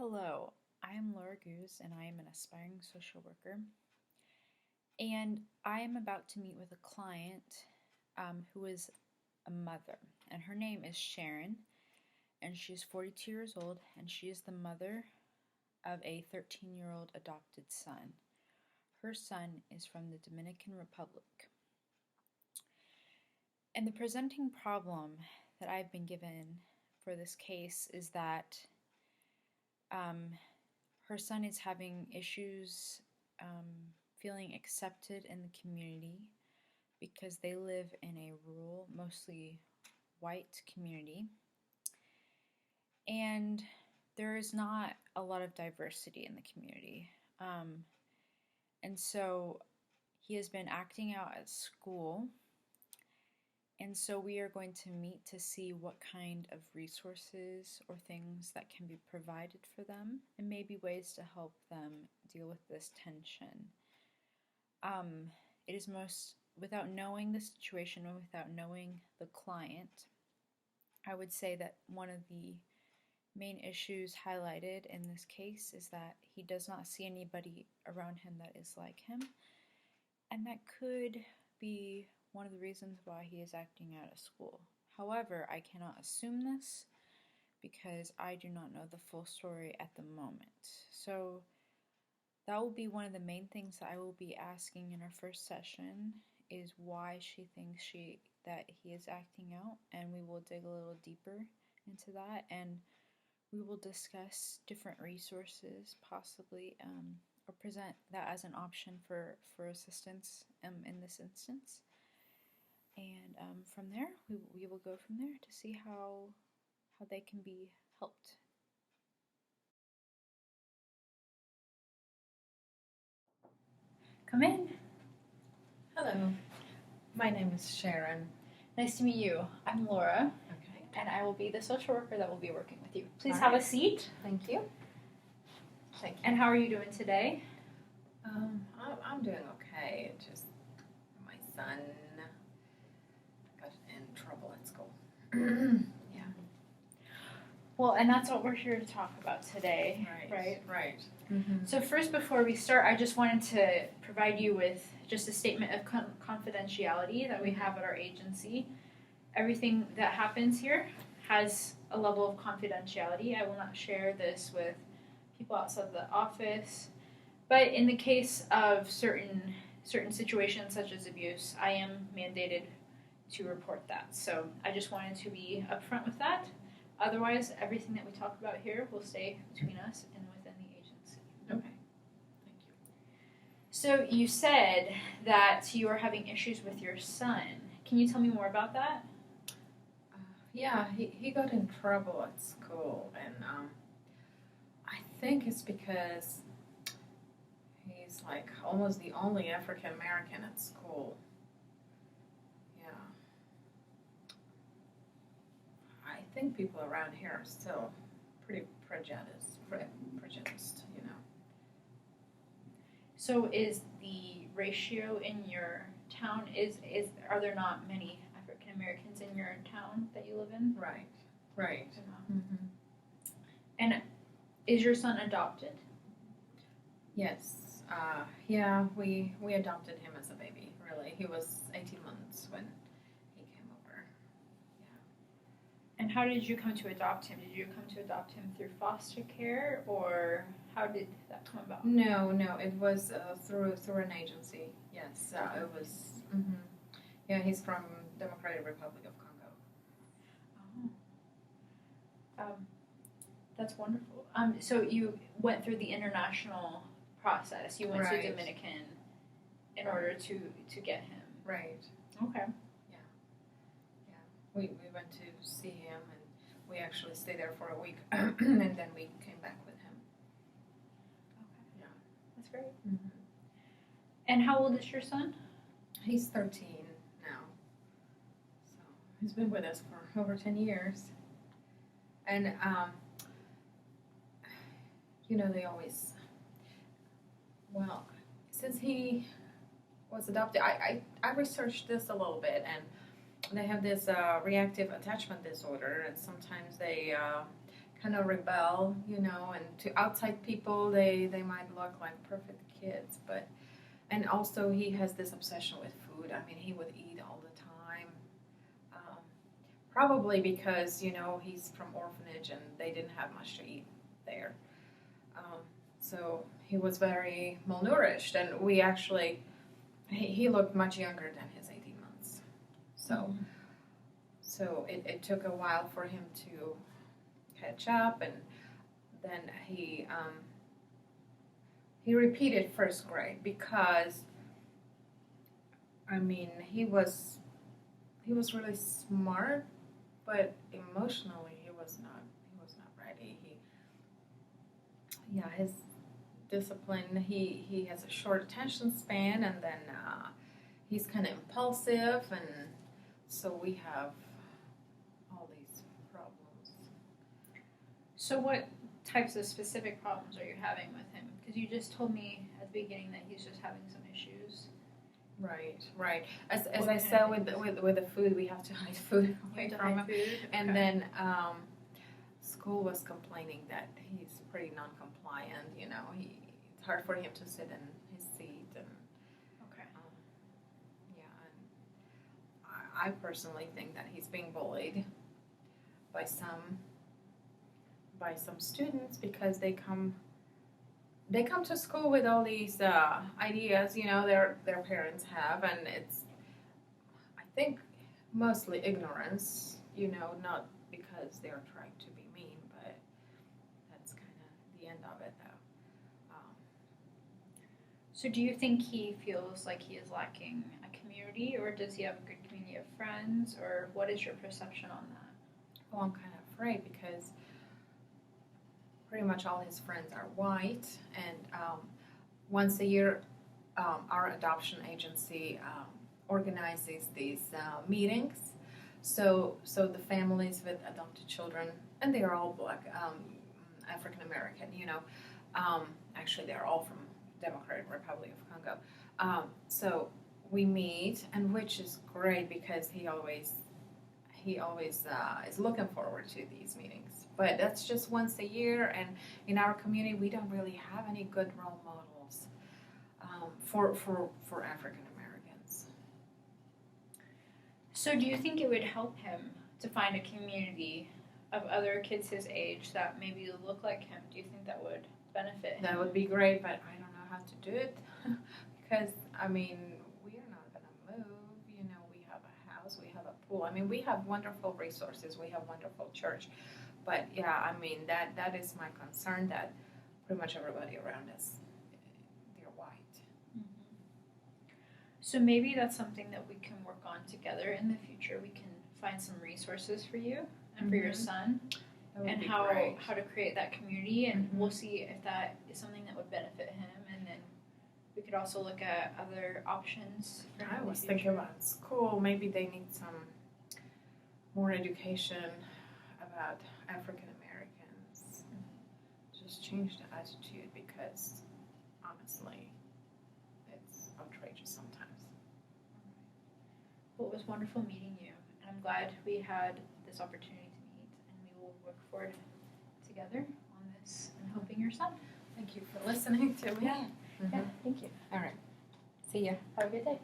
Hello, I am Laura Goose and I am an aspiring social worker. And I am about to meet with a client who is a mother, and her name is Sharon, and she's 42 years old, and she is the mother of a 13-year-old adopted son. Her son is from the Dominican Republic. And the presenting problem that I've been given for this case is that her son is having issues feeling accepted in the community because they live in a rural, mostly white community. And there is not a lot of diversity in the community. And so he has been acting out at school. And so we are going to meet to see what kind of resources or things that can be provided for them and maybe ways to help them deal with this tension. It is without knowing the situation or without knowing the client, I would say that one of the main issues highlighted in this case is that he does not see anybody around him that is like him, and that could be one of the reasons why he is acting out at school. However, I cannot assume this because I do not know the full story at the moment. So that will be one of the main things that I will be asking in our first session, is why she thinks that he is acting out, and we will dig a little deeper into that, and we will discuss different resources possibly, or present that as an option for assistance in this instance. And from there, we will go from there to see how they can be helped. Come in. Hello, my name is Sharon. Nice to meet you. I'm Laura. Okay. And I will be the social worker that will be working with you. Please All have right. a seat. Thank you. Thank you. And how are you doing today? I'm doing okay. Just my son got in trouble at school. Yeah. Well, and that's what we're here to talk about today, right? Right. So first, before we start, I just wanted to provide you with just a statement of confidentiality that we have at our agency. Everything that happens here has a level of confidentiality. I will not share this with people outside the office, but in the case of certain situations such as abuse, I am mandated to report that. So I just wanted to be upfront with that. Otherwise, everything that we talk about here will stay between us and within the agency. Okay. Thank you. So you said that you are having issues with your son. Can you tell me more about that? Yeah, he got in trouble at school, and I think it's because he's like almost the only African American at school. Yeah. I think people around here are still pretty prejudiced, you know. So is the ratio in your town, are there not many African Americans in your town that you live in? Right. Mm-hmm. And is your son adopted? Yes. Yeah, we adopted him as a baby, really. He was 18 months when he came over. Yeah. And how did you come to adopt him? Did you come to adopt him through foster care, or how did that come about? No, it was through an agency. Yes, it was. Mm-hmm. Yeah, he's from Democratic Republic of Congo. Oh. That's wonderful. So you went through the international process. You went to Dominican in order to get him. Right. Okay. Yeah. We went to see him, and we actually stayed there for a week, and then we came back with him. Okay. Yeah. That's great. Mm-hmm. And how old is your son? He's 13 now. So he's been with us for over 10 years. And, they always, since he was adopted, I researched this a little bit, and they have this reactive attachment disorder, and sometimes they kind of rebel, you know, and to outside people they might look like perfect kids, but and also he has this obsession with food. I mean, he would eat all the time. Um, Probably because, you know, he's from orphanage and they didn't have much to eat there. Um, so he was very malnourished, and we actually he looked much younger than his 18 months. So so it took a while for him to catch up, and then he repeated first grade because I mean he was really smart, but emotionally he was not ready. His discipline, he has a short attention span, and then he's kind of impulsive, and so we have all these problems. So what types of specific problems are you having with him? Because you just told me at the beginning that he's just having some issues. Right. As I said with the food, we have to hide food away from him. And then school was complaining that he's pretty non-compliant. You know, it's hard for him to sit in his seat, and and I personally think that he's being bullied by some students because they come to school with all these ideas, you know, their parents have, and it's, I think, mostly ignorance, you know, not because they're trying to be mean, but that's kind of the end of it, though. So do you think he feels like he is lacking a community, or does he have a good community of friends, or what is your perception on that? Well, I'm kind of afraid because pretty much all his friends are white, and once a year, our adoption agency organizes these meetings. So the families with adopted children, and they are all black, African American, you know. Actually, they're all from Democratic Republic of Congo. So we meet, and which is great because he always is looking forward to these meetings. But that's just once a year, and in our community, we don't really have any good role models for African Americans. So do you think it would help him to find a community of other kids his age that maybe look like him? Do you think that would benefit him? That would be great, but I don't know how to do it because, I mean, we are not going to move. You know, we have a house, we have a pool. I mean, we have wonderful resources. We have wonderful church. But, yeah, I mean, that is my concern, that pretty much everybody around us, they're white. So maybe that's something that we can work on together in the future. We can find some resources for you and for your son, and how to create that community, and we'll see if that is something that would benefit him, and then we could also look at other options for him. I was thinking about school. Maybe they need some more education about African Americans. Just change the attitude because honestly, it's outrageous sometimes. Well, it was wonderful meeting you, and I'm glad we had this opportunity to meet, and we will work forward together on this and helping your son. Thank you for listening to me. Yeah, thank you. All right. See ya. Have a good day.